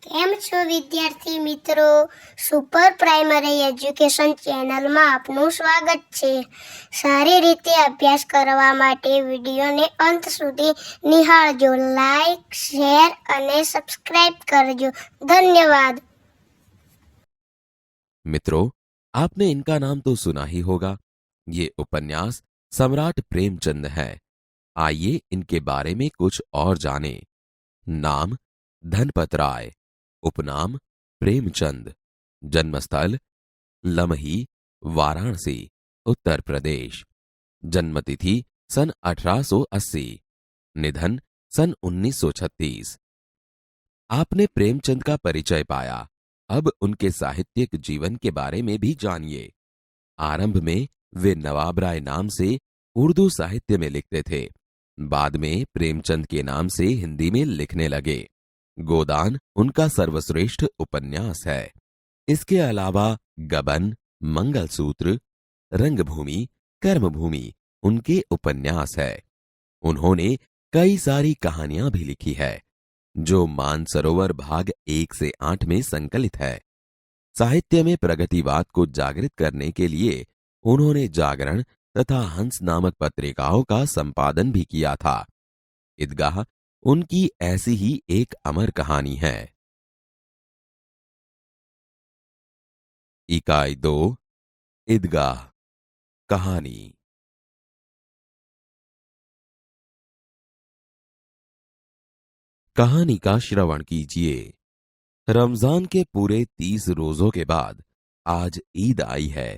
કેમ છો વિદ્યાર્થી મિત્રો? સુપર પ્રાઇમરી એજ્યુકેશન ચેનલમાં આપનું સ્વાગત છે. સારી રીતે અભ્યાસ કરવા માટે વિડીયોને અંત સુધી નિહાળજો. લાઈક, શેર અને સબસ્ક્રાઇબ કરજો. धन्यवाद. मित्रों, आपने इनका नाम तो सुना ही होगा। ये उपन्यास सम्राट प्रेमचंद है। आइए इनके बारे में कुछ और जानें। नाम धनपत राय, उपनाम प्रेमचंद, जन्मस्थल लमही, वाराणसी, उत्तर प्रदेश, जन्मतिथि सन 1880, निधन सन 1936। आपने प्रेमचंद का परिचय पाया, अब उनके साहित्यिक जीवन के बारे में भी जानिए। आरंभ में वे नवाब राय नाम से उर्दू साहित्य में लिखते थे। बाद में प्रेमचंद के नाम से हिंदी में लिखने लगे। गोदान उनका सर्वश्रेष्ठ उपन्यास है। इसके अलावा गबन, मंगलसूत्र, रंगभूमि, कर्मभूमि उनके उपन्यास है। उन्होंने कई सारी कहानियां भी लिखी है, जो मानसरोवर भाग 1 से 8 में संकलित है। साहित्य में प्रगतिवाद को जागृत करने के लिए उन्होंने जागरण तथा हंस नामक पत्रिकाओं का संपादन भी किया था। ईदगाह उनकी ऐसी ही एक अमर कहानी है। इकाई 2, ईदगाह कहानी। कहानी का श्रवण कीजिए। रमजान के पूरे 30 रोजों के बाद आज ईद आई है।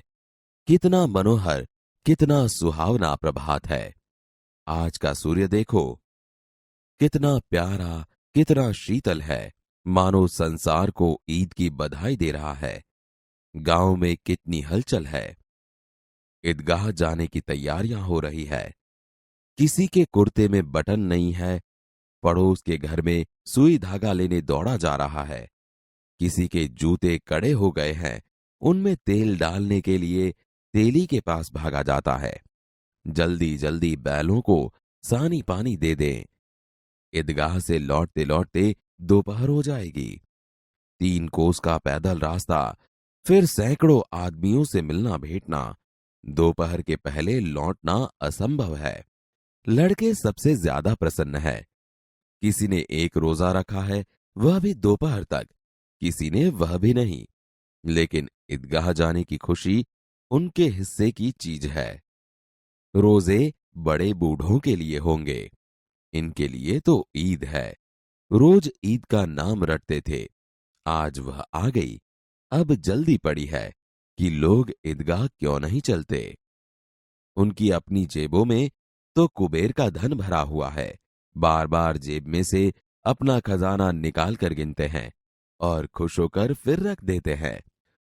कितना मनोहर, कितना सुहावना प्रभात है। आज का सूर्य देखो, कितना प्यारा, कितना शीतल है, मानो संसार को ईद की बधाई दे रहा है। गांव में कितनी हलचल है। ईदगाह जाने की तैयारियां हो रही है। किसी के कुर्ते में बटन नहीं है, पड़ोस के घर में सुई धागा लेने दौड़ा जा रहा है। किसी के जूते कड़े हो गए हैं, उनमें तेल डालने के लिए तेली के पास भागा जाता है। जल्दी जल्दी बैलों को सानी पानी दे दें। ईदगाह से लौटते लौटते दोपहर हो जाएगी। 3 कोस का पैदल रास्ता, फिर सैकड़ों आदमियों से मिलना भेंटना। दोपहर के पहले लौटना असंभव है। लड़के सबसे ज्यादा प्रसन्न है। किसी ने 1 रोजा रखा है, वह भी दोपहर तक, किसी ने वह भी नहीं। लेकिन ईदगाह जाने की खुशी उनके हिस्से की चीज है। रोजे बड़े बूढ़ों के लिए होंगे, इनके लिए तो ईद है। रोज ईद का नाम रटते थे, आज वह आ गई। अब जल्दी पड़ी है कि लोग ईदगाह क्यों नहीं चलते। उनकी अपनी जेबों में तो कुबेर का धन भरा हुआ है। बार बार जेब में से अपना खजाना निकाल कर गिनते हैं और खुश होकर फिर रख देते हैं।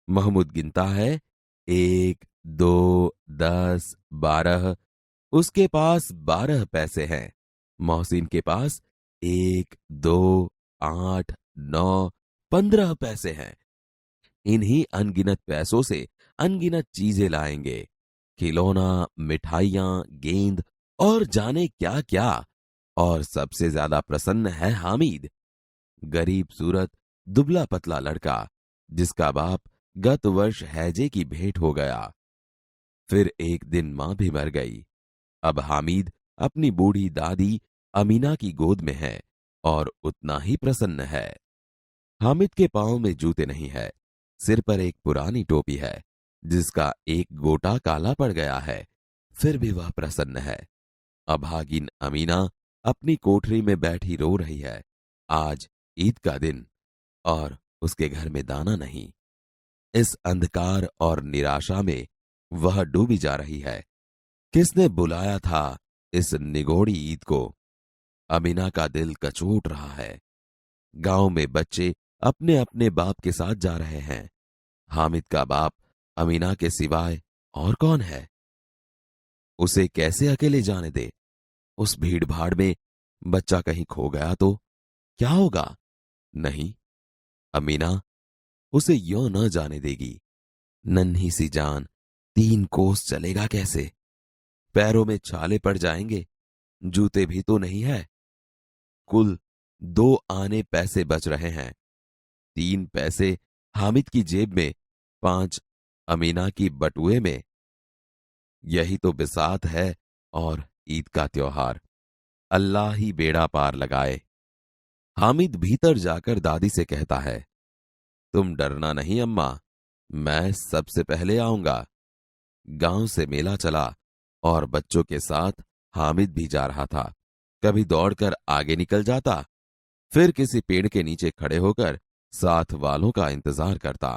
महमूद गिनता है, 1, 2, 10, 12। उसके पास 12 पैसे हैं। मोहसिन के पास 1, 2, 8, 9, 15 पैसे हैं। इन्हीं अनगिनत पैसों से अनगिनत चीजें लाएंगे। खिलौना, मिठाइयां, गेंद और जाने क्या क्या। और सबसे ज्यादा प्रसन्न है हामिद, गरीब सूरत, दुबला पतला लड़का, जिसका बाप गत वर्ष हैजे की भेंट हो गया। फिर एक दिन मां भी मर गई। अब हामिद अपनी बूढ़ी दादी अमीना की गोद में है और उतना ही प्रसन्न है। हामिद के पांव में जूते नहीं है, सिर पर एक पुरानी टोपी है जिसका एक गोटा काला पड़ गया है। फिर भी वह प्रसन्न है। अभागिन अमीना अपनी कोठरी में बैठी रो रही है। आज ईद का दिन और उसके घर में दाना नहीं। इस अंधकार और निराशा में वह डूबी जा रही है। किसने बुलाया था इस निगोड़ी ईद को? अमीना का दिल कचोट रहा है। गांव में बच्चे अपने अपने बाप के साथ जा रहे हैं। हामिद का बाप अमीना के सिवाय और कौन है? उसे कैसे अकेले जाने दे? उस भीड़ भाड़ में बच्चा कहीं खो गया तो क्या होगा? नहीं, अमीना उसे यों न जाने देगी। नन्ही सी जान 3 कोस चलेगा कैसे? पैरों में छाले पड़ जाएंगे, जूते भी तो नहीं है। कुल 2 आने पैसे बच रहे हैं। 3 पैसे हामिद की जेब में, 5 अमीना की बटुए में। यही तो बिसात है और ईद का त्योहार। अल्लाह ही बेड़ा पार लगाए। हामिद भीतर जाकर दादी से कहता है, तुम डरना नहीं अम्मा, मैं सबसे पहले आऊंगा। गांव से मेला चला और बच्चों के साथ हामिद भी जा रहा था। कभी दौड़कर आगे निकल जाता, फिर किसी पेड़ के नीचे खड़े होकर साथ वालों का इंतजार करता।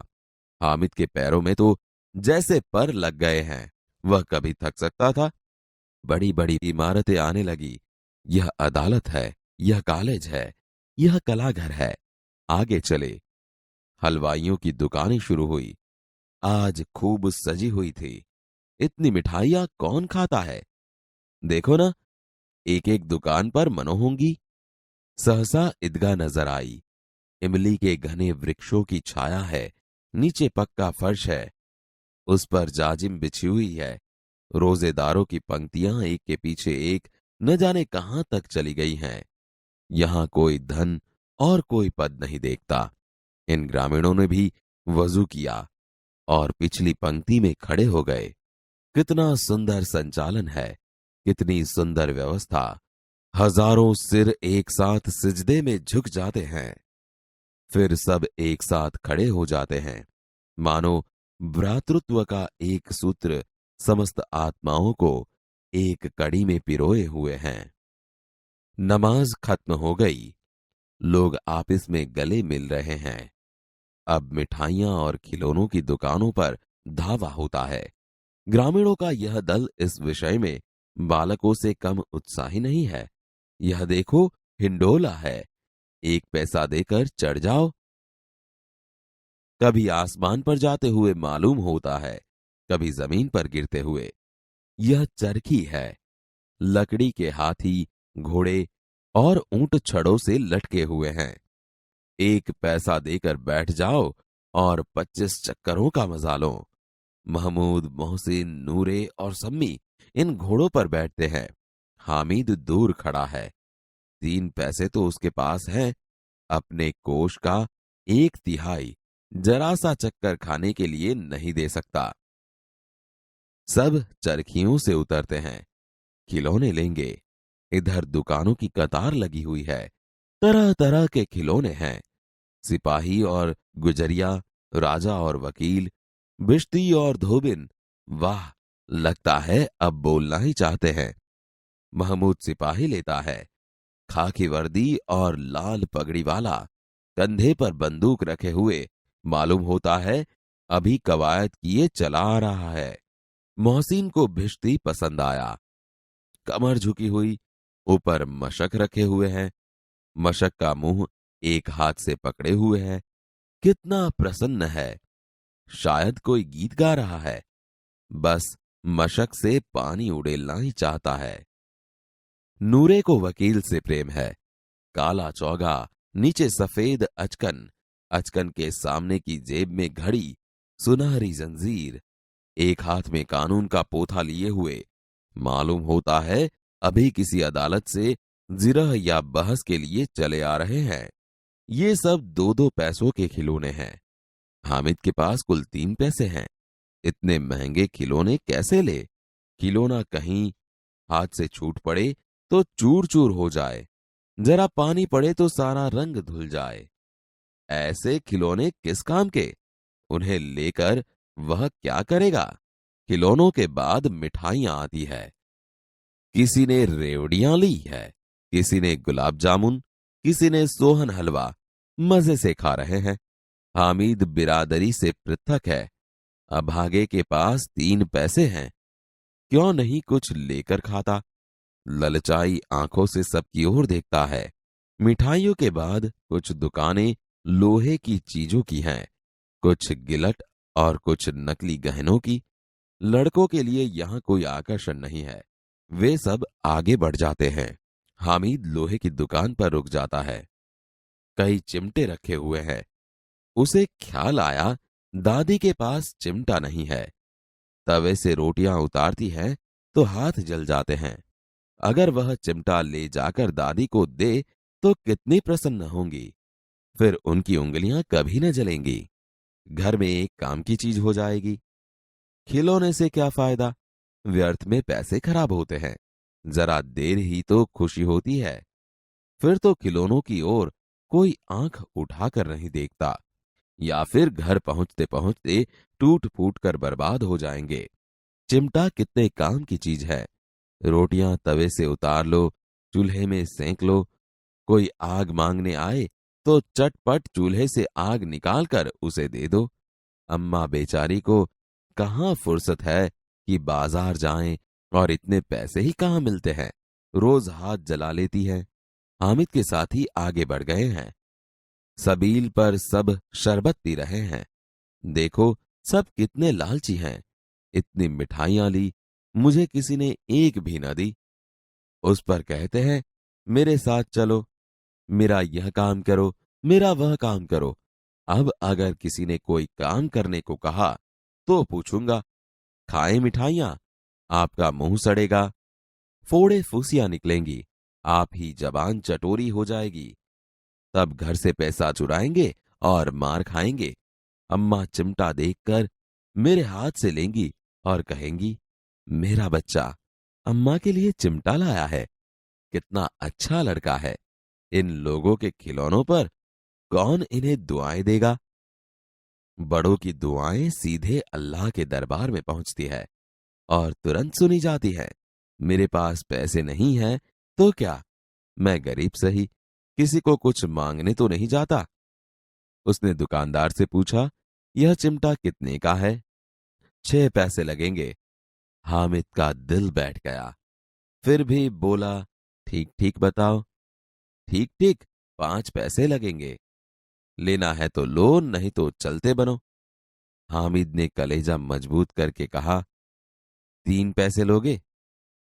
हामिद के पैरों में तो जैसे पर लग गए हैं। वह कभी थक सकता था। बड़ी बड़ी इमारतें आने लगी। यह अदालत है, यह कॉलेज है, यह कलाघर है। आगे चले। हलवाइयों की दुकानें शुरू हुई। आज खूब सजी हुई थी। इतनी मिठाइयां कौन खाता है? देखो ना, एक एक दुकान पर मनो होंगी। सहसा ईदगाह नजर आई। इमली के घने वृक्षों की छाया है। नीचे पक्का फर्श है, उस पर जाजिम बिछी हुई है। रोजेदारों की पंक्तियां एक के पीछे एक न जाने कहां तक चली गई हैं। यहां कोई धन और कोई पद नहीं देखता। इन ग्रामीणों ने भी वजू किया और पिछली पंक्ति में खड़े हो गए। कितना सुंदर संचालन है, कितनी सुंदर व्यवस्था। हजारों सिर एक साथ सिजदे में झुक जाते हैं, फिर सब एक साथ खड़े हो जाते हैं, मानो भ्रातृत्व का एक सूत्र समस्त आत्माओं को एक कड़ी में पिरोए हुए हैं। नमाज खत्म हो गई। लोग आपस में गले मिल रहे हैं। अब मिठाइयां और खिलौनों की दुकानों पर धावा होता है। ग्रामीणों का यह दल इस विषय में बालकों से कम उत्साही नहीं है। यह देखो, हिंडोला है, 1 पैसा देकर चढ़ जाओ। कभी आसमान पर जाते हुए मालूम होता है, कभी जमीन पर गिरते हुए। यह चरखी है। लकड़ी के हाथी, घोड़े और ऊंट छड़ों से लटके हुए हैं। 1 पैसा देकर बैठ जाओ और 25 चक्करों का मजा लो। महमूद, मोहसिन, नूरे और सम्मी इन घोड़ों पर बैठते हैं। हामिद दूर खड़ा है। 3 पैसे तो उसके पास हैं। अपने कोष का 1/3 जरा सा चक्कर खाने के लिए नहीं दे सकता। सब चरखियों से उतरते हैं। खिलौने लेंगे। इधर दुकानों की कतार लगी हुई है। तरह तरह के खिलौने हैं। सिपाही और गुजरिया, राजा और वकील, बिश्ती और धोबिन। वाह, लगता है अब बोलना ही चाहते हैं। महमूद सिपाही लेता है, खाकी वर्दी और लाल पगड़ी वाला, कंधे पर बंदूक रखे हुए। मालूम होता है अभी कवायद किए चला आ रहा है। मोहसिन को भिश्ती पसंद आया। कमर झुकी हुई, ऊपर मशक रखे हुए हैं। मशक का मुंह एक हाथ से पकड़े हुए है। कितना प्रसन्न है, शायद कोई गीत गा रहा है। बस मशक से पानी उड़ेलना ही चाहता है। नूरे को वकील से प्रेम है। काला चौगा, नीचे सफेद अचकन, अचकन के सामने की जेब में घड़ी, सुनहरी जंजीर, एक हाथ में कानून का पोथा लिए हुए। मालूम होता है अभी किसी अदालत से जिरह या बहस के लिए चले आ रहे हैं। ये सब 2-2 पैसों के खिलौने हैं। हामिद के पास कुल 3 पैसे हैं। इतने महंगे खिलौने कैसे ले? खिलौना कहीं हाथ से छूट पड़े तो चूर चूर हो जाए, जरा पानी पड़े तो सारा रंग धुल जाए। ऐसे खिलौने किस काम के? उन्हें लेकर वह क्या करेगा? खिलौनों के बाद मिठाइयां आती है। किसी ने रेवड़ियां ली है, किसी ने गुलाब जामुन, किसी ने सोहन हलवा। मजे से खा रहे हैं। हामिद बिरादरी से पृथक है। अभागे के पास 3 पैसे हैं। क्यों नहीं कुछ लेकर खाता? ललचाई आंखों से सबकी ओर देखता है। मिठाइयों के बाद कुछ दुकानें लोहे की चीजों की हैं, कुछ गिलट और कुछ नकली गहनों की। लड़कों के लिए यहां कोई आकर्षण नहीं है। वे सब आगे बढ़ जाते हैं। हामिद लोहे की दुकान पर रुक जाता है। कई चिमटे रखे हुए हैं। उसे ख्याल आया दादी के पास चिमटा नहीं है। तवे से रोटियां उतारती है तो हाथ जल जाते हैं। अगर वह चिमटा ले जाकर दादी को दे तो कितनी प्रसन्न होंगी। फिर उनकी उंगलियां कभी न जलेंगी। घर में एक काम की चीज हो जाएगी। खिलौने से क्या फायदा? व्यर्थ में पैसे खराब होते हैं। जरा देर ही तो खुशी होती है। फिर तो खिलौनों की ओर कोई आंख उठाकर नहीं देखता, या फिर घर पहुंचते पहुंचते टूट फूट कर बर्बाद हो जाएंगे। चिमटा कितने काम की चीज है। रोटियां तवे से उतार लो, चूल्हे में सेंक लो। कोई आग मांगने आए तो चटपट चूल्हे से आग निकालकर उसे दे दो। अम्मा बेचारी को कहाँ फुर्सत है कि बाजार जाएं, और इतने पैसे ही कहाँ मिलते हैं। रोज हाथ जला लेती है। हामिद के साथी आगे बढ़ गए हैं। सबील पर सब शरबत पी रहे हैं। देखो सब कितने लालची हैं। इतनी मिठाइयां ली, मुझे किसी ने एक भी न दी। उस पर कहते हैं मेरे साथ चलो, मेरा यह काम करो, मेरा वह काम करो। अब अगर किसी ने कोई काम करने को कहा तो पूछूंगा, खाए मिठाइयां? आपका मुंह सड़ेगा, फोड़े फूसियां निकलेंगी, आप ही जबान चटोरी हो जाएगी। तब घर से पैसा चुराएंगे और मार खाएंगे। अम्मा चिमटा देखकर मेरे हाथ से लेंगी और कहेंगी, मेरा बच्चा अम्मा के लिए चिमटा लाया है, कितना अच्छा लड़का है। इन लोगों के खिलौनों पर कौन इन्हें दुआएं देगा? बड़ों की दुआएं सीधे अल्लाह के दरबार में पहुंचती है और तुरंत सुनी जाती है। मेरे पास पैसे नहीं हैं तो क्या, मैं गरीब सही, किसी को कुछ मांगने तो नहीं जाता। उसने दुकानदार से पूछा, यह चिमटा कितने का है? 6 पैसे लगेंगे। हामिद का दिल बैठ गया। फिर भी बोला, ठीक ठीक बताओ। ठीक ठीक 5 पैसे लगेंगे। लेना है तो लो, नहीं तो चलते बनो। हामिद ने कलेजा मजबूत करके कहा, 3 पैसे लोगे?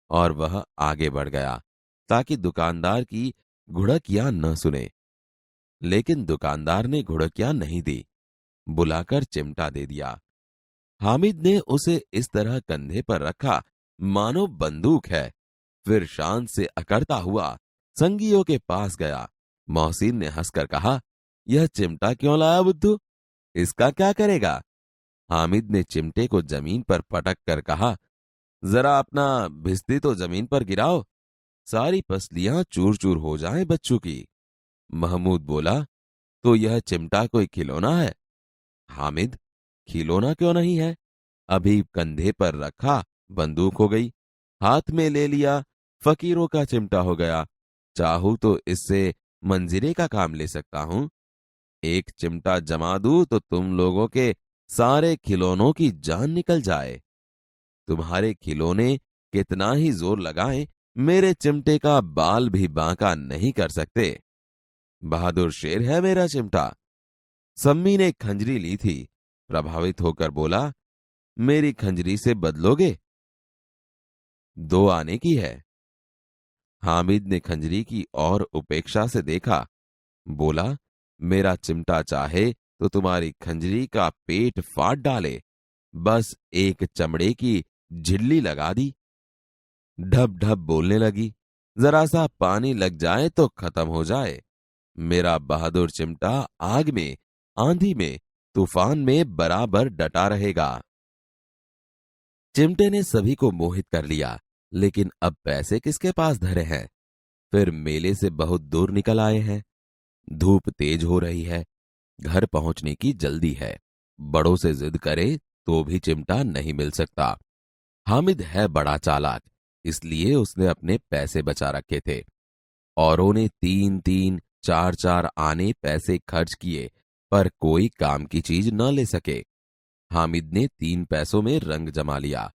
और वह आगे बढ़ गया ताकि दुकानदार की घुड़कियां न सुने। लेकिन दुकानदार ने घुड़कियां नहीं दी, बुलाकर चिमटा दे दिया। हामिद ने उसे इस तरह कंधे पर रखा मानो बंदूक है। फिर शान से अकड़ता हुआ संगियों के पास गया। मोहसिन ने हंसकर कहा, यह चिमटा क्यों लाया बुद्धू? इसका क्या करेगा? हामिद ने चिमटे को जमीन पर पटक कर कहा, जरा अपना भिस्ती तो जमीन पर गिराओ, सारी पसलियां चूर चूर हो जाएं बच्चों की। महमूद बोला, तो यह चिमटा कोई खिलौना है? हामिद, खिलौना क्यों नहीं है? अभी कंधे पर रखा बंदूक हो गई, हाथ में ले लिया फकीरों का चिमटा हो गया। चाहूं तो इससे मंजीरे का काम ले सकता हूं। एक चिमटा जमा दूं तो तुम लोगों के सारे खिलौनों की जान निकल जाए। तुम्हारे खिलौने कितना ही जोर लगाएं, मेरे चिमटे का बाल भी बांका नहीं कर सकते। बहादुर शेर है मेरा चिमटा। सम्मी ने खंजरी ली थी, प्रभावित होकर बोला, मेरी खंजरी से बदलोगे? 2 आने की है। हामिद ने खंजरी की और उपेक्षा से देखा, बोला, मेरा चिमटा चाहे तो तुम्हारी खंजरी का पेट फाड़ डाले, बस एक चमड़े की झिल्ली लगा दी। ढब ढब बोलने लगी, जरा सा पानी लग जाए तो खत्म हो जाए। मेरा बहादुर चिमटा आग में, आंधी में, तूफान में बराबर डटा रहेगा। चिमटे ने सभी को मोहित कर लिया, लेकिन अब पैसे किसके पास धरे हैं? फिर मेले से बहुत दूर निकल आए हैं। धूप तेज हो रही है, घर पहुंचने की जल्दी है। बड़ों से जिद करे तो भी चिमटा नहीं मिल सकता। हामिद है बड़ा चालाक, इसलिए उसने अपने पैसे बचा रखे थे। औरों ने 3-3, 4-4 आने पैसे खर्च किए, पर कोई काम की चीज न ले सके। हामिद ने 3 पैसों में रंग जमा लिया।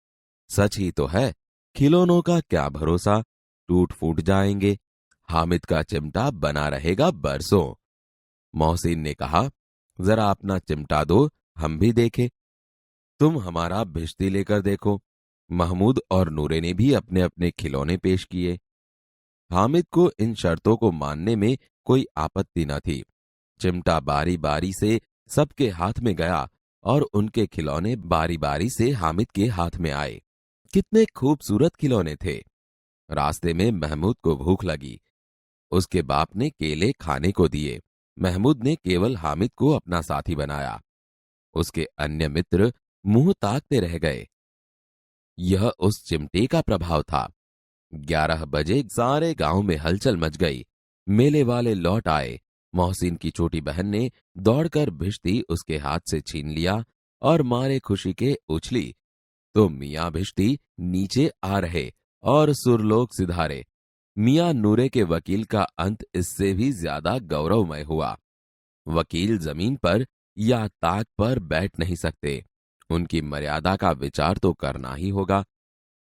सच ही तो है, खिलौनों का क्या भरोसा, टूट फूट जाएंगे। हामिद का चिमटा बना रहेगा बरसों। मोहसिन ने कहा, जरा अपना चिमटा दो, हम भी देखें। तुम हमारा भिश्ती लेकर देखो। महमूद और नूरे ने भी अपने अपने खिलौने पेश किए। हामिद को इन शर्तों को मानने में कोई आपत्ति न थी। चिमटा बारी बारी से सबके हाथ में गया और उनके खिलौने बारी बारी से हामिद के हाथ में आए। कितने खूबसूरत खिलौने थे। रास्ते में महमूद को भूख लगी। उसके बाप ने केले खाने को दिए। महमूद ने केवल हामिद को अपना साथी बनाया। उसके अन्य मित्र मुंह ताकते रह गए। यह उस चिमटे का प्रभाव था। 11 बजे सारे गांव में हलचल मच गई। मेले वाले लौट आए। मोहसिन की छोटी बहन ने दौड़कर भिश्ती उसके हाथ से छीन लिया और मारे खुशी के उछली तो मियां भिश्ती नीचे आ रहे और सुरलोक सिधारे। मियां नूरे के वकील का अंत इससे भी ज्यादा गौरवमय हुआ। वकील जमीन पर या ताक पर बैठ नहीं सकते। उनकी मर्यादा का विचार तो करना ही होगा।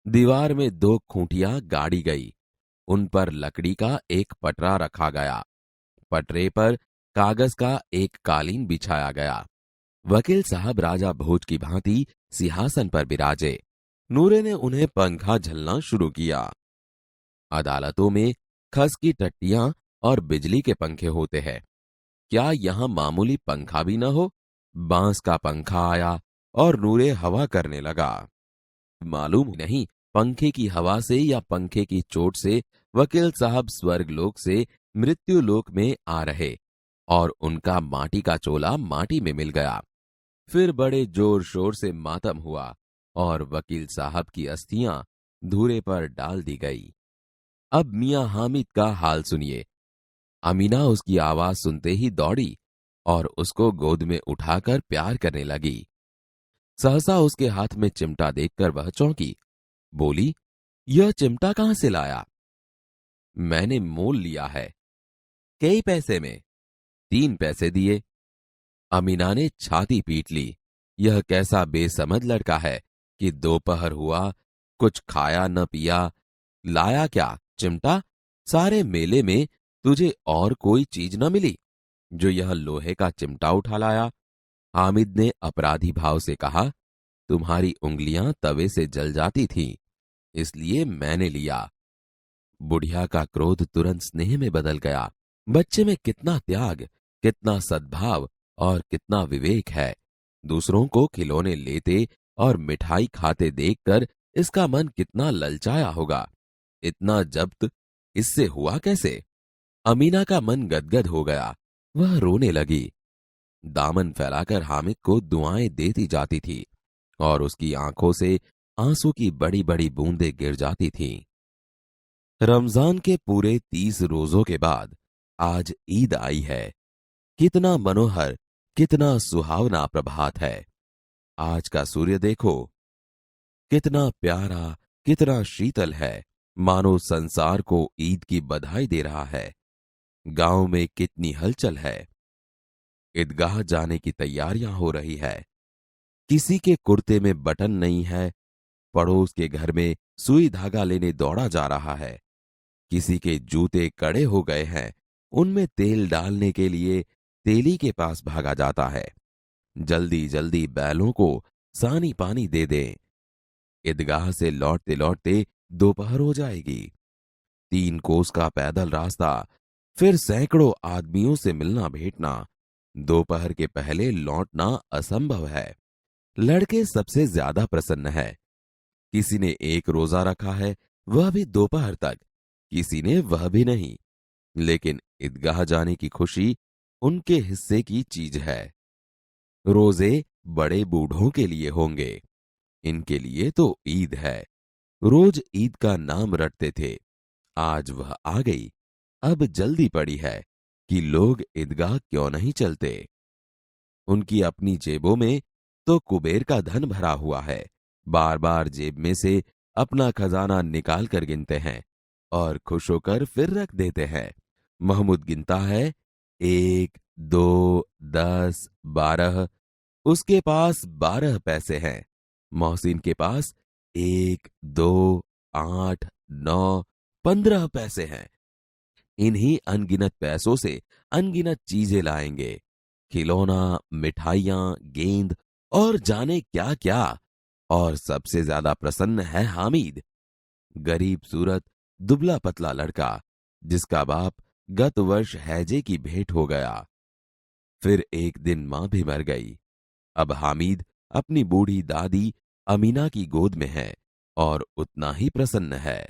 दीवार में 2 खूंटियां गाड़ी गई। उन पर लकड़ी का एक पटरा रखा गया। पटरे पर कागज का एक कालीन बिछाया गया। वकील साहब राजा भोज की भांति सिंहासन पर विराजे। नूरे ने उन्हें पंखा झलना शुरू किया। अदालतों में खस की टट्टियां और बिजली के पंखे होते हैं। क्या यहां मामूली पंखा भी न हो? बांस का पंखा आया और नूरे हवा करने लगा। मालूम नहीं पंखे की हवा से या पंखे की चोट से वकील साहब स्वर्गलोक से मृत्युलोक में आ रहे और उनका माटी का चोला माटी में मिल गया। फिर बड़े जोर शोर से मातम हुआ और वकील साहब की अस्थियां धूरे पर डाल दी गई। अब मियां हामिद का हाल सुनिए। अमीना उसकी आवाज सुनते ही दौड़ी और उसको गोद में उठाकर प्यार करने लगी। सहसा उसके हाथ में चिमटा देखकर वह चौंकी। बोली, यह चिमटा कहां से लाया? मैंने मोल लिया है। कई पैसे में? 3 पैसे दिए। अमीना ने छाती पीट ली। यह कैसा बेसमझ लड़का है कि दोपहर हुआ, कुछ खाया न पिया, लाया क्या? चिमटा? सारे मेले में तुझे और कोई चीज न मिली जो यह लोहे का चिमटा उठा लाया? हामिद ने अपराधी भाव से कहा, तुम्हारी उंगलियां तवे से जल जाती थीं, इसलिए मैंने लिया। बुढ़िया का क्रोध तुरंत स्नेह में बदल गया। बच्चे में कितना त्याग, कितना सद्भाव और कितना विवेक है। दूसरों को खिलौने लेते और मिठाई खाते देखकर इसका मन कितना ललचाया होगा। इतना जब्त इससे हुआ कैसे? अमीना का मन गदगद हो गया। वह रोने लगी। दामन फैलाकर हामिद को दुआएं देती जाती थी और उसकी आंखों से आंसू की बड़ी बड़ी बूंदें गिर जाती थीं। रमजान के पूरे 30 रोजों के बाद आज ईद आई है। कितना मनोहर, कितना सुहावना प्रभात है। आज का सूर्य देखो, कितना प्यारा, कितना शीतल है, मानो संसार को ईद की बधाई दे रहा है। गांव में कितनी हलचल है। ईदगाह जाने की तैयारियां हो रही है। किसी के कुर्ते में बटन नहीं है, पड़ोस के घर में सुई धागा लेने दौड़ा जा रहा है। किसी के जूते कड़े हो गए हैं, उनमें तेल डालने के लिए तेली के पास भागा जाता है। जल्दी जल्दी बैलों को सानी पानी दे दें। ईदगाह से लौटते लौटते दोपहर हो जाएगी। 3 कोस का पैदल रास्ता, फिर सैकड़ों आदमियों से मिलना भेंटना। दोपहर के पहले लौटना असंभव है। लड़के सबसे ज्यादा प्रसन्न है। किसी ने 1 रोजा रखा है, वह भी दोपहर तक, किसी ने वह भी नहीं। लेकिन ईदगाह जाने की खुशी उनके हिस्से की चीज है। रोजे बड़े बूढ़ों के लिए होंगे, इनके लिए तो ईद है। रोज ईद का नाम रटते थे, आज वह आ गई। अब जल्दी पड़ी है कि लोग ईदगाह क्यों नहीं चलते। उनकी अपनी जेबों में तो कुबेर का धन भरा हुआ है। बार बार जेब में से अपना खजाना निकाल कर गिनते हैं और खुश होकर फिर रख देते हैं। महमूद गिनता है, 1, 2, 10, 12। उसके पास 12 पैसे हैं। मोहसिन के पास 1, 2, 8, 9, 15 पैसे हैं। इन्हीं अनगिनत पैसों से अनगिनत चीजें लाएंगे। खिलौना, मिठाइयां, गेंद और जाने क्या क्या। और सबसे ज्यादा प्रसन्न है हामिद, गरीब सूरत, दुबला पतला लड़का, जिसका बाप गत वर्ष हैजे की भेंट हो गया। फिर एक दिन मां भी मर गई। अब हामिद अपनी बूढ़ी दादी अमीना की गोद में है और उतना ही प्रसन्न है।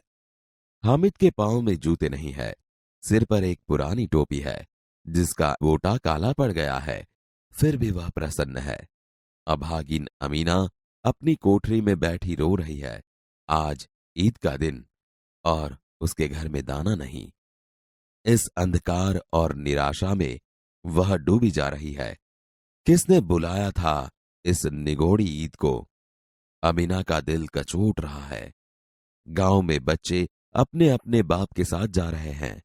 हामिद के पांव में जूते नहीं है, सिर पर एक पुरानी टोपी है। जिसका गोटा काला पड़ गया है, फिर भी वह प्रसन्न है। अभागिन अमीना अपनी कोठरी में बैठी रो रही है। आज ईद का दिन और उसके घर में दाना नहीं। इस अंधकार और निराशा में वह डूबी जा रही है। किसने बुलाया था इस निगोड़ी ईद को? अमीना का दिल कचोट रहा है। गांव में बच्चे अपने अपने बाप के साथ जा रहे हैं।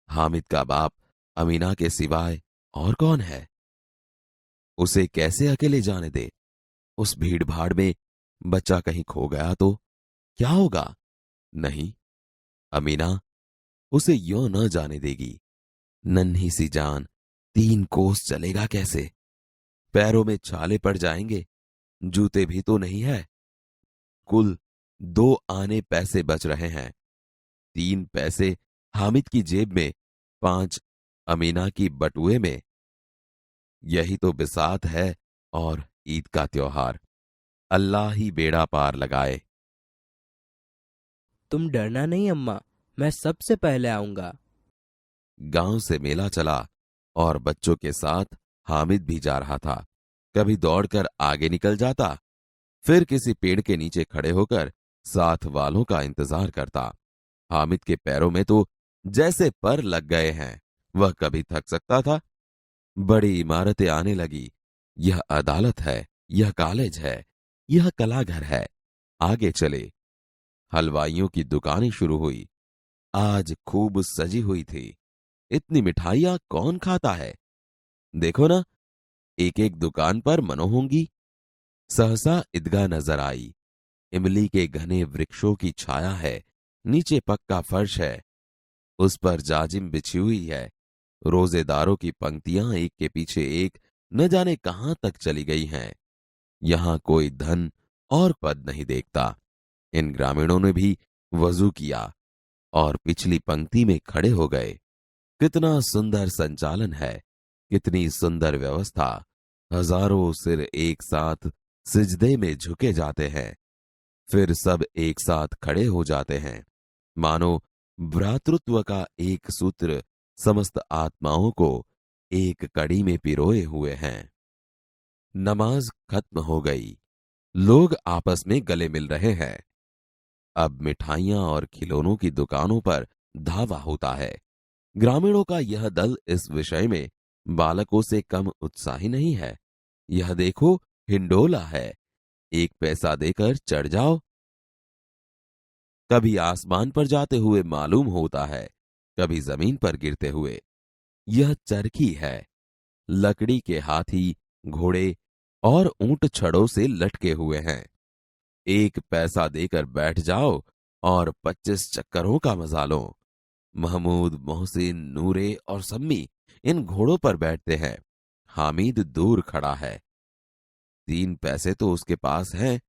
हामिद का बाप अमीना के सिवाय और कौन है? उसे कैसे अकेले जाने दे? उस भीड़ भाड़ में बच्चा कहीं खो गया तो क्या होगा? नहीं, अमीना उसे यूं न जाने देगी। नन्ही सी जान 3 कोस चलेगा कैसे? पैरों में छाले पड़ जाएंगे, जूते भी तो नहीं है। कुल 2 आने पैसे बच रहे हैं। 3 पैसे हामिद की जेब में, 5 अमीना की बटुए में। यही तो बिसात है और ईद का त्योहार। अल्लाह ही बेड़ा पार लगाए। तुम डरना नहीं अम्मा, मैं सबसे पहले आऊंगा। गांव से मेला चला और बच्चों के साथ हामिद भी जा रहा था। कभी दौड़कर आगे निकल जाता, फिर किसी पेड़ के नीचे खड़े होकर साथ वालों का इंतजार करता। हामिद के पैरों में तो जैसे पर लग गए हैं। वह कभी थक सकता था? बड़ी इमारतें आने लगी। यह अदालत है, यह कॉलेज है, यह कलाघर है। आगे चले। हलवाइयों की दुकानें शुरू हुई। आज खूब सजी हुई थी। इतनी मिठाइयां कौन खाता है? देखो ना, एक एक दुकान पर मनो होंगी। सहसा ईदगाह नजर आई। इमली के घने वृक्षों की छाया है। नीचे पक्का फर्श है, उस पर जाजिम बिछी हुई है। रोजेदारों की पंक्तियां एक के पीछे एक न जाने कहां तक चली गई हैं। यहां कोई धन और पद नहीं देखता। इन ग्रामीणों ने भी वजू किया और पिछली पंक्ति में खड़े हो गए। कितना सुंदर संचालन है, कितनी सुंदर व्यवस्था। हजारों सिर एक साथ सिजदे में झुके जाते हैं, फिर सब एक साथ खड़े हो जाते हैं। मानो भ्रातृत्व का एक सूत्र समस्त आत्माओं को एक कड़ी में पिरोए हुए हैं। नमाज खत्म हो गई। लोग आपस में गले मिल रहे हैं। अब मिठाइयां और खिलौनों की दुकानों पर धावा होता है। ग्रामीणों का यह दल इस विषय में बालकों से कम उत्साही नहीं है। यह देखो, हिंडोला है, 1 पैसा देकर चढ़ जाओ। कभी आसमान पर जाते हुए मालूम होता है, कभी जमीन पर गिरते हुए। यह चरखी है। लकड़ी के हाथी, घोड़े और ऊंट छड़ों से लटके हुए हैं। 1 पैसा देकर बैठ जाओ और 25 चक्करों का मजा लो। महमूद, मोहसिन, नूरे और सम्मी इन घोड़ों पर बैठते हैं। हामिद दूर खड़ा है। 3 पैसे तो उसके पास हैं।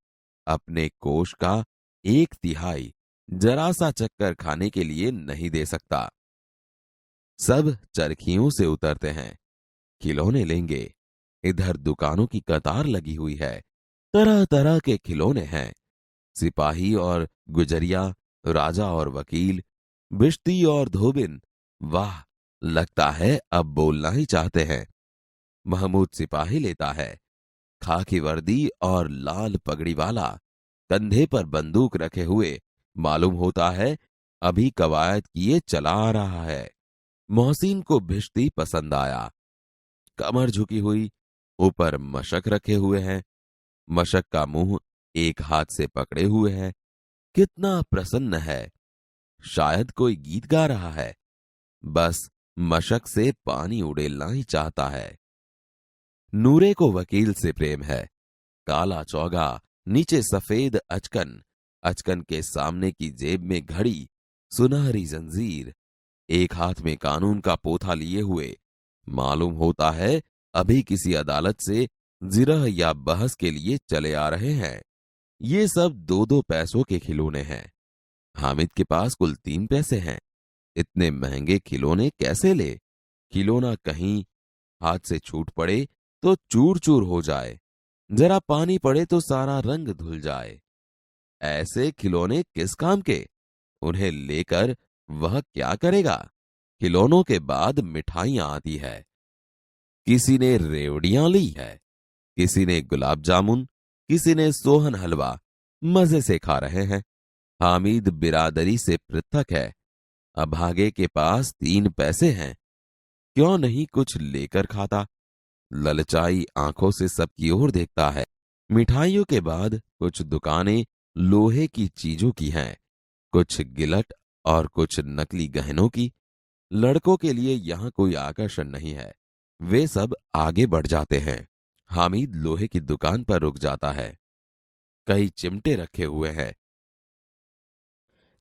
अपने कोष का 1/3 जरा सा चक्कर खाने के लिए नहीं दे सकता। सब चरखियों से उतरते हैं। खिलौने लेंगे। इधर दुकानों की कतार लगी हुई है। तरह तरह के खिलौने हैं। सिपाही और गुजरिया, राजा और वकील, बिश्ती और धोबिन। वाह, लगता है अब बोलना ही चाहते हैं। महमूद सिपाही लेता है, खाकी वर्दी और लाल पगड़ी वाला, कंधे पर बंदूक रखे हुए। मालूम होता है अभी कवायद किए चला आ रहा है। मोहसिन को भिश्ती पसंद आया। कमर झुकी हुई, ऊपर मशक रखे हुए हैं। मशक का मुंह एक हाथ से पकड़े हुए है। कितना प्रसन्न है, शायद कोई गीत गा रहा है। बस मशक से पानी उड़ेलना ही चाहता है। नूरे को वकील से प्रेम है। काला चौगा, नीचे सफेद अचकन, अचकन के सामने की जेब में घड़ी, सुनहरी जंजीर, एक हाथ में कानून का पोथा लिए हुए। मालूम होता है अभी किसी अदालत से जिरह या बहस के लिए चले आ रहे हैं। ये सब 2-2 पैसों के खिलौने हैं। हामिद के पास कुल 3 पैसे हैं। इतने महंगे खिलौने कैसे ले? खिलौना कहीं हाथ से छूट पड़े तो चूर चूर हो जाए, जरा पानी पड़े तो सारा रंग धुल जाए। ऐसे खिलौने किस काम के? उन्हें लेकर वह क्या करेगा? खिलौनों के बाद मिठाइयां आती है। किसी ने रेवड़ियां ली है, किसी ने गुलाब जामुन, किसी ने सोहन हलवा। मजे से खा रहे हैं। हामिद बिरादरी से पृथक है। अभागे के पास 3 पैसे हैं, क्यों नहीं कुछ लेकर खाता। ललचाई आंखों से सबकी ओर देखता है। मिठाइयों के बाद कुछ दुकानें लोहे की चीजों की हैं, कुछ गिलट और कुछ नकली गहनों की। लड़कों के लिए यहां कोई आकर्षण नहीं है। वे सब आगे बढ़ जाते हैं। हामिद लोहे की दुकान पर रुक जाता है। कई चिमटे रखे हुए हैं।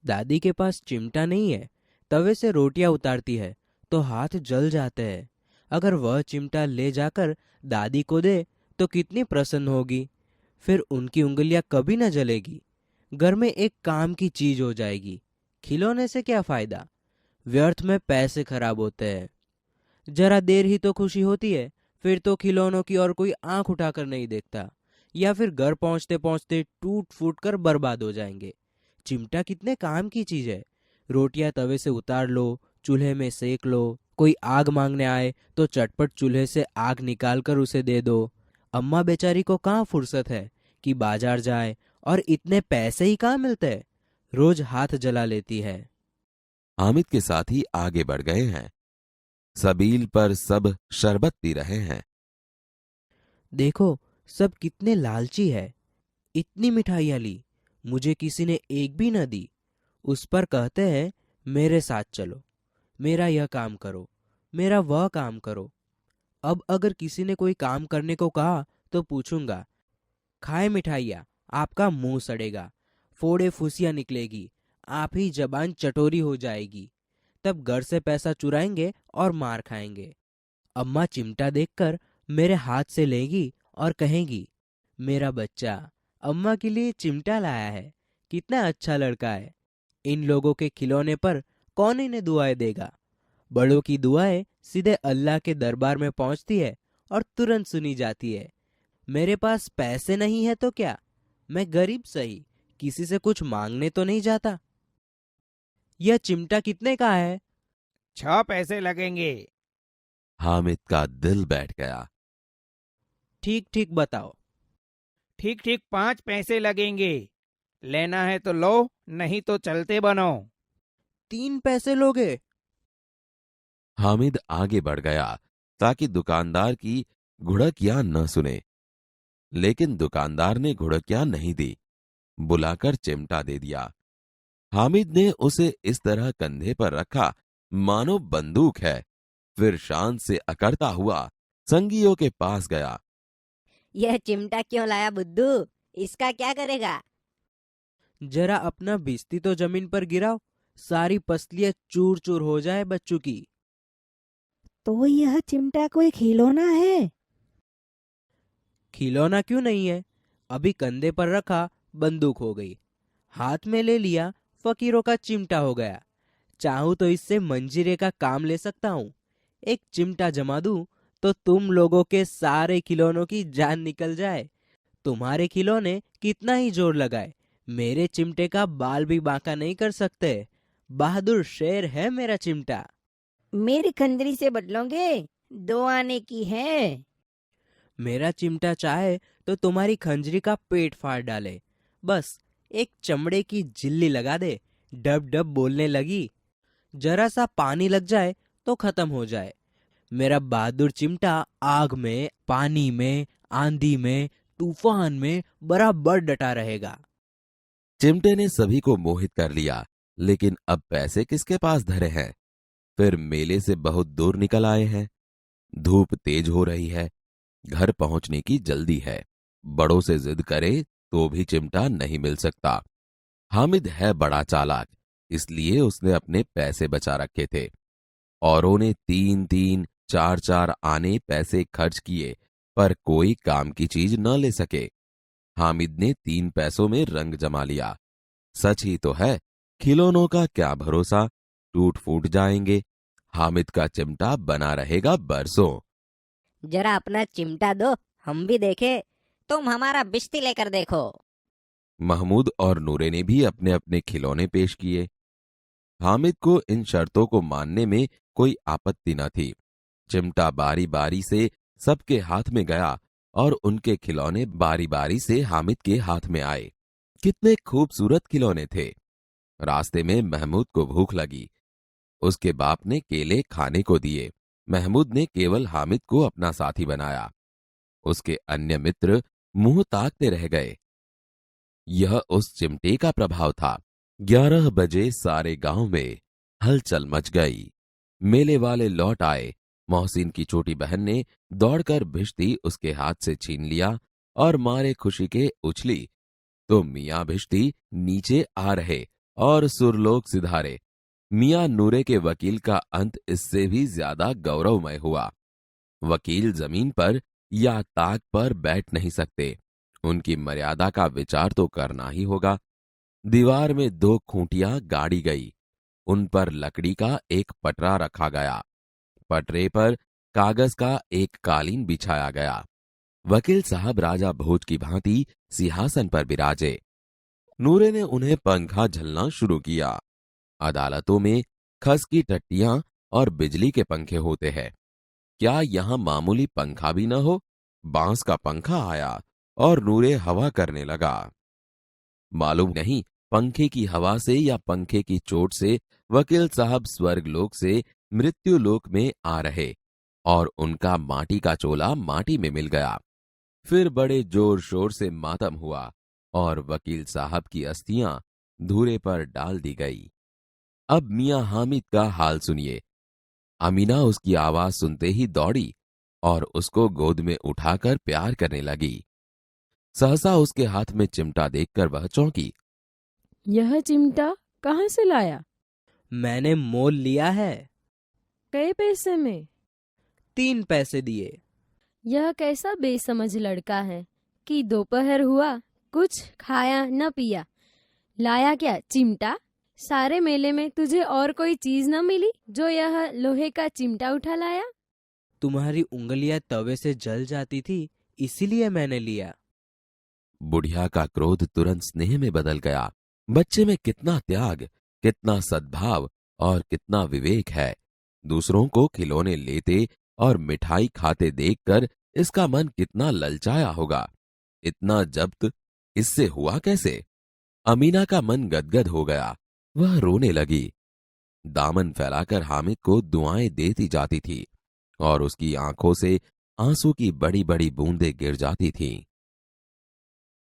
दादी के पास चिमटा नहीं है। तवे से रोटियां उतारती है तो हाथ जल जाते हैं। अगर वह चिमटा ले जाकर दादी को दे तो कितनी प्रसन्न होगी। फिर उनकी उंगलियां कभी न जलेगी। घर में एक काम की चीज हो जाएगी। खिलौने से क्या फायदा, व्यर्थ में पैसे खराब होते हैं। जरा देर ही तो खुशी होती है, फिर तो खिलौनों की और कोई आंख उठाकर नहीं देखता, या फिर घर पहुंचते पहुंचते टूट फूट कर बर्बाद हो जाएंगे। चिमटा कितने काम की चीज है। रोटियां तवे से उतार लो, चूल्हे में सेक लो। कोई आग मांगने आए तो चटपट चूल्हे से आग निकाल कर उसे दे दो। अम्मा बेचारी को कहाँ फुर्सत है कि बाजार जाए, और इतने पैसे ही कहाँ मिलते हैं। रोज हाथ जला लेती है। हामिद के साथी आगे बढ़ गए हैं। सबील पर सब शरबत पी रहे हैं। देखो सब कितने लालची है। इतनी मिठाइयाँ ली, मुझे किसी ने एक भी न दी। उस पर कहते हैं मेरे साथ चलो, मेरा यह काम करो, मेरा वह काम करो। अब अगर किसी ने कोई काम करने को कहा तो पूछूंगा, खाए मिठाइयाँ, आपका मुंह सड़ेगा, फोड़े फुसियाँ निकलेगी, आप ही जबान चटोरी हो जाएगी। तब घर से पैसा चुराएंगे और मार खाएंगे। अम्मा चिमटा देखकर मेरे हाथ से लेगी और कहेंगी, मेरा बच्चा अम्मा के लिए चिमटा लाया है, कितना अच्छा लड़का है। इन लोगों के खिलौने पर कौन इन्हें दुआएं देगा। बड़ों की दुआएं सीधे अल्लाह के दरबार में पहुंचती है और तुरंत सुनी जाती है। मेरे पास पैसे नहीं है तो क्या, मैं गरीब सही, किसी से कुछ मांगने तो नहीं जाता। यह चिमटा कितने का है? 6 पैसे लगेंगे। हामिद का दिल बैठ गया। ठीक ठीक बताओ। ठीक ठीक 5 पैसे लगेंगे। लेना है तो लो, नहीं तो चलते बनो। 3 पैसे लोगे? हामिद आगे बढ़ गया ताकि दुकानदार की घुड़कियां न सुने, लेकिन दुकानदार ने घुड़कियां नहीं दी, बुलाकर चिमटा दे दिया। हामिद ने उसे इस तरह कंधे पर रखा मानो बंदूक है। फिर शान से अकड़ता हुआ संगियों के पास गया। यह चिमटा क्यों लाया बुद्धू, इसका क्या करेगा? जरा अपना बिस्ती तो जमीन पर गिराओ, सारी पसलियां चूर चूर हो जाए बच्चों की। तो यह चिमटा कोई खिलौना है? खिलौना क्यों नहीं है, अभी कंधे पर रखा बंदूक हो गई, हाथ में ले लिया फकीरों का चिमटा हो गया। चाहूं तो इससे मंजीरे का काम ले सकता हूँ। एक चिमटा जमा दूं तो तुम लोगों के सारे खिलौनों की जान निकल जाए। तुम्हारे खिलौने कितना ही जोर लगाए, मेरे चिमटे का बाल भी बांका नहीं कर सकते। बहादुर शेर है मेरा चिमटा। मेरी खंजरी से बदलोगे? 2 आने की है। मेरा चिमटा चाहे तो तुम्हारी खंजरी का पेट फाड़ डाले। बस एक चमड़े की झिल्ली लगा दे, डब डब बोलने लगी, जरा सा पानी लग जाए तो खत्म हो जाए। मेरा बहादुर चिमटा आग में, पानी में, आंधी में, तूफान में बराबर डटा रहेगा। चिमटे ने सभी को मोहित कर लिया, लेकिन अब पैसे किसके पास धरे हैं। फिर मेले से बहुत दूर निकल आए हैं। धूप तेज हो रही है, घर पहुंचने की जल्दी है। बड़ों से जिद करे तो भी चिमटा नहीं मिल सकता। हामिद है बड़ा चालाक, इसलिए उसने अपने पैसे बचा रखे थे। औरों ने 3-3, 4-4 आने पैसे खर्च किए, पर कोई काम की चीज न ले सके। हामिद ने 3 पैसों में रंग जमा लिया। सच ही तो है, खिलौनों का क्या भरोसा, टूट फूट जाएंगे। हामिद का चिमटा बना रहेगा बरसों। जरा अपना चिमटा दो, हम भी देखे। तुम हमारा बिस्ती लेकर देखो। महमूद और नूरे ने भी अपने अपने खिलौने पेश किए। हामिद को इन शर्तों को मानने में कोई आपत्ति न थी। चिमटा बारी बारी से सबके हाथ में गया और उनके खिलौने बारी बारी से हामिद के हाथ में आए। कितने खूबसूरत खिलौने थे। रास्ते में महमूद को भूख लगी। उसके बाप ने केले खाने को दिए। महमूद ने केवल हामिद को अपना साथी बनाया। उसके अन्य मित्र मुंह ताकते रह गए। यह उस चिमटे का प्रभाव था। 11 बजे सारे गांव में हलचल मच गई। मेले वाले लौट आए। मोहसिन की छोटी बहन ने दौड़कर भिश्ती उसके हाथ से छीन लिया और मारे खुशी के उछली तो मियां भिश्ती नीचे आ रहे और सुरलोक सिधारे। मियां नूरे के वकील का अंत इससे भी ज्यादा गौरवमय हुआ। वकील जमीन पर या ताक पर बैठ नहीं सकते। उनकी मर्यादा का विचार तो करना ही होगा। दीवार में 2 खूंटियां गाड़ी गई। उन पर लकड़ी का एक पटरा रखा गया। पटरे पर कागज का एक कालीन बिछाया गया। वकील साहब राजा भोज की भांति सिंहासन पर विराजे। नूरे ने उन्हें पंखा झलना शुरू किया। अदालतों में खस की टट्टियां और बिजली के पंखे होते हैं। क्या यहां मामूली पंखा भी न हो? बांस का पंखा आया और नूरे हवा करने लगा। मालूम नहीं पंखे की हवा से या पंखे की चोट से वकील साहब स्वर्गलोक से मृत्युलोक में आ रहे और उनका माटी का चोला माटी में मिल गया। फिर बड़े जोर शोर से मातम हुआ और वकील साहब की अस्थियां धूरे पर डाल दी गई। अब मियां हामिद का हाल सुनिए। अमीना उसकी आवाज सुनते ही दौड़ी और उसको गोद में उठाकर प्यार करने लगी। सहसा उसके हाथ में चिमटा देखकर वह चौंकी। यह चिमटा कहाँ से लाया? मैंने मोल लिया है। कई पैसे में? 3 पैसे दिए। यह कैसा बेसमझ लड़का है कि दोपहर हुआ कुछ खाया न पिया। लाया क्या चिमटा? सारे मेले में तुझे और कोई चीज न मिली जो यह लोहे का चिमटा उठा लाया? तुम्हारी उंगलियां तवे से जल जाती थी, इसीलिए मैंने लिया। बुढ़िया का क्रोध तुरंत स्नेह में बदल गया। बच्चे में कितना त्याग, कितना सद्भाव और कितना विवेक है। दूसरों को खिलौने लेते और मिठाई खाते देखकर इसका मन कितना ललचाया होगा। इतना जब्त इससे हुआ कैसे? अमीना का मन गदगद हो गया। वह रोने लगी। दामन फैलाकर हामिद को दुआएं देती जाती थी और उसकी आंखों से आंसू की बड़ी बड़ी बूंदें गिर जाती थीं।